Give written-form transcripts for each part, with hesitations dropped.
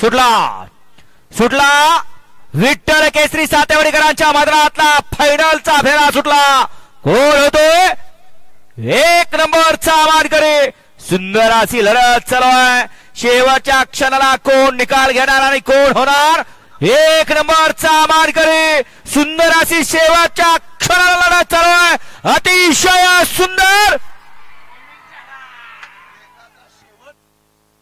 सुटला सुटला विठ्ठल केसरी सातेवाडीकरांच्या मैदानातला फायनलचा फेरा सुटला। कोण होतोय एक नंबरचा मानकरी। सुंदर अशी लढत चालू आहे। शेवटच्या क्षणाला कोण निकाल घेणार आणि कोण होणार एक नंबरचा मानकरी। सुंदर अशी शेवटच्या क्षणाला लढत चालू आहे। अतिशय सुंदर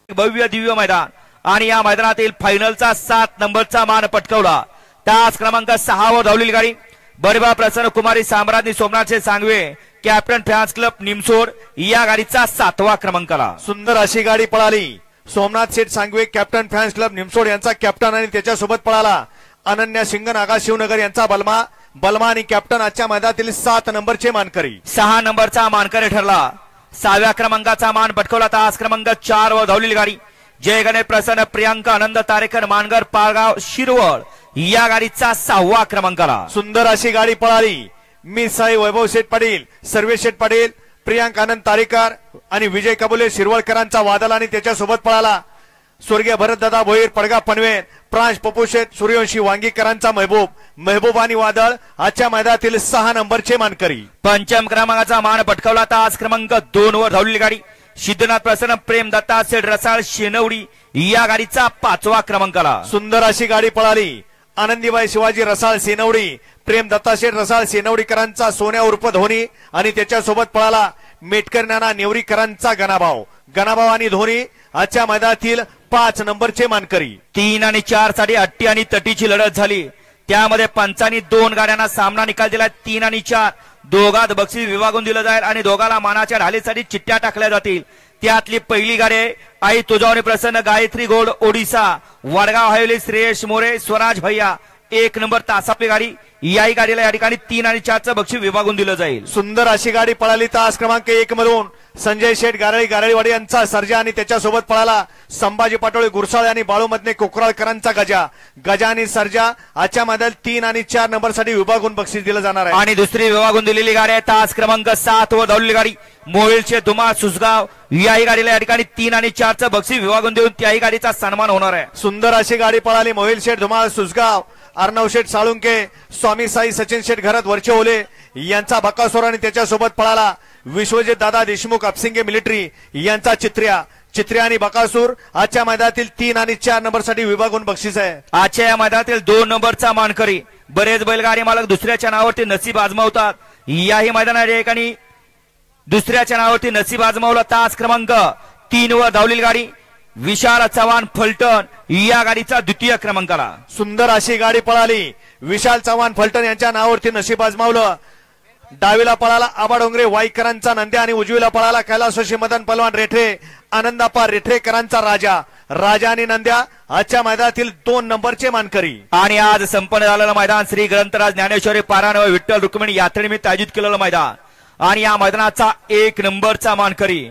भव्य दिव्य मैदान आणि या मैदानातील फायनलचा 7 नंबरचा मान पटकावला। तास क्रमांक 6 वर धावलेली गाडी बरेबा प्रसन्न कुमारी साम्राज्ञी सोमनाथचे Sangave captain fans club Nimsod या गाडीचा 7वा क्रमांकाला। सुंदर अशी गाडी पळाली। Somnath Sheth Sangave captain fans club Nimsod यांचा कॅप्टन आणि त्याच्यासोबत पळाला अनन्या सिंगन आगा शिवनगर यांचा बलमा आणि कॅप्टन आजच्या मैदानातील 7 नंबरचे मानकरी। 6 नंबरचा मानकरी ठरला। 6व्या क्रमांकाचा मान पटकावला। तास क्रमांक 4 वर धावलेली गाडी जय गणेश प्रसन्न प्रियांका आनंद तारेकर मानगर पाळगाव शिरवळ या गाडीचा 6वा क्रमांकाला। सुंदर अशी गाडी पळाली। मी साई वैभव शेठ पाटील सर्वेश शेठ पाटील प्रियांका आनंद तारेकर आणि विजय कबुले शिरवळकरांचा वादळ आणि त्याच्यासोबत पळाला स्वर्गीय भरतदादा भोईर पडगा पनवेल प्रांश पप्पू शेठ सूर्यवंशी वांगीकरांचा महबूब आणि वादळ आजच्या मैदानातील 6 नंबरचे मानकरी। 5म क्रमांकाचा मान पटकावला। तास क्रमांक 2 वर धावलेली गाडी सिद्धनाथ प्रसन्न प्रेम दत्ता सेठ रसाळ शेनवडी या गाडीचा 5वा क्रमांकाला। सुंदर अशी गाडी पळाली। आनंदीबाई शिवाजी रसाळ सेनवडी प्रेम दत्ता शेठ रसाळ सेनवडीकरांचा सोन्या उर्फ धोनी आणि त्याच्यासोबत पळाला मेटकर नाना नेवरीकरांचा गणाभाव आणि धोनी आजच्या मैदानातील 5 नंबरचे मानकरी। 3 आणि 4 साठी अट्टी आणि तटीची लढत झाली। त्यामध्ये पंचांनी 2 गाड्यांना सामना निकाल दिला। 3 आणि 4 दोघात बक्षीस विभागून दिलं जाईल आणि दोघाला मानाच्या ढालीसाठी चिठ्ठ्या टाकल्या जातील। त्यातली पहिली गाडी आई तुझावणी प्रसन्न गायत्री गोल्ड ओडिसा वडगाव हायवेली श्रेयश मोरे स्वराज भैया 1 नंबर तासापली गाडी। याही गाडीला या ठिकाणी 3 आणि 4चं बक्षीस विभागून दिलं जाईल। सुंदर अशी गाडी पळाली। तास क्रमांक 1 मधून संजय शेठ गारळीवाडी यांचा सर्जा आणि त्याच्यासोबत पळाला संभाजी पाटोळे गुरसाळे आणि बाळू मधने कोकराळकरांचा गजा आणि सर्जा आजच्या मैदानात 3 आणि 4 नंबर साठी विभागून बक्षीस दिलं जाणार आहे। आणि दुसरी विभागून दिलेली गाडी आहे तास क्रमांक 7 वर धावलेली गाडी मोहिलचे धुमाळ सुसगाव याही गाडीला या ठिकाणी 3 आणि 4चं बक्षीस विभागून देऊन त्याही गाडीचा सन्मान होणार आहे। सुंदर अशी गाडी पळाली। मोहिल शेठ धुमाळ सुसगाव अर्णव शेठ साळुंके स्वामी साई सचिन शेठ घरात वरचे ओले यांचा बकासोर आणि त्याच्यासोबत पळाला विश्वजित दादा देशमुख अपसिंगे मिलिटरी यांचा चित्र्या आणि बकासूर आजच्या मैदानातील 3 आणि 4 नंबर साठी विभागून बक्षीस आहे। आजच्या या मैदानातील 2 नंबरचा मानकरी बरेच बैलगाडी मालक दुसऱ्याच्या नावावरती नसीब आजमावतात। याही मैदानात एकाने दुसऱ्याच्या नावावरती नसीब आजमावला। तास क्रमांक 3 वर धावलेली गाडी विशाल चव्हाण फलटण या गाडीचा 2य क्रमांकाला। सुंदर अशी गाडी पळाली। विशाल चव्हाण फलटण यांच्या नावावरती नशीब आजमावलं। डावीला पळाला आबा डोंगरे वाईकरांचा नंद्या आणि उजवीला पळाला कैलासवासी मदन पलवान रेठे आनंदापा रेठेकरांचा राजा आणि नंद्या आजच्या मैदानातील 2 नंबरचे मानकरी। आणि आज संपन्न झालेलं मैदान श्री ग्रंथराज ज्ञानेश्वरी पारायण व विठ्ठल रुक्मिणी यात्रेनिमित्त आयोजित केलेलं मैदान आणि या मैदानाचा 1 नंबरचा मानकरी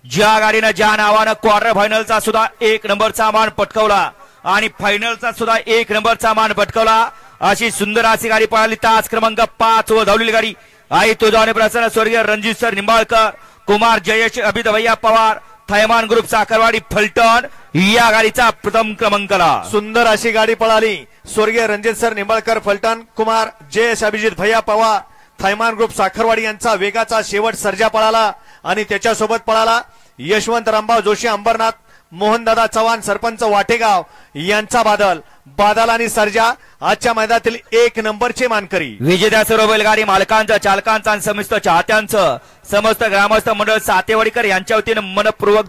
ज्या गाडीनं ज्या नावानं क्वार्टर फायनलचा सुद्धा 1 नंबरचा मान पटकावला आणि फायनलचा सुद्धा 1 नंबरचा मान पटकावला अशी सुंदर अशी गाडी पळाली। तास क्रमांक 5 वर धावलेली गाडी आई तुझावणी प्रसन्न स्वर्गीय रणजित सर निंबाळकर कुमार जयेश अभित भैया पवार थैमान ग्रुप साखरवाडी फलटण या गाडीचा 1म क्रमांकाला। सुंदर अशी गाडी पळाली। स्वर्गीय रणजित सर निंबाळकर फलटण कुमार जयेश अभिजित भैया पवार थैमान ग्रुप साखरवाडी यांचा वेगाचा शेवट सर्जा पळाला आणि त्याच्यासोबत पळाला यशवंत रामभाऊ जोशी अंबरनाथ मोहनदादा चव्हाण सरपंच वाटेगाव यांचा बादल आणि सर्जा आजच्या मैदानातील 1 नंबरचे मानकरी। विजेत्या सर्व बैलगाडी मालकांचं चालकांचं आणि समस्त चाहत्यांचं समस्त ग्रामस्थ मंडळ सातेवाडीकर यांच्या वतीने मनपूर्वक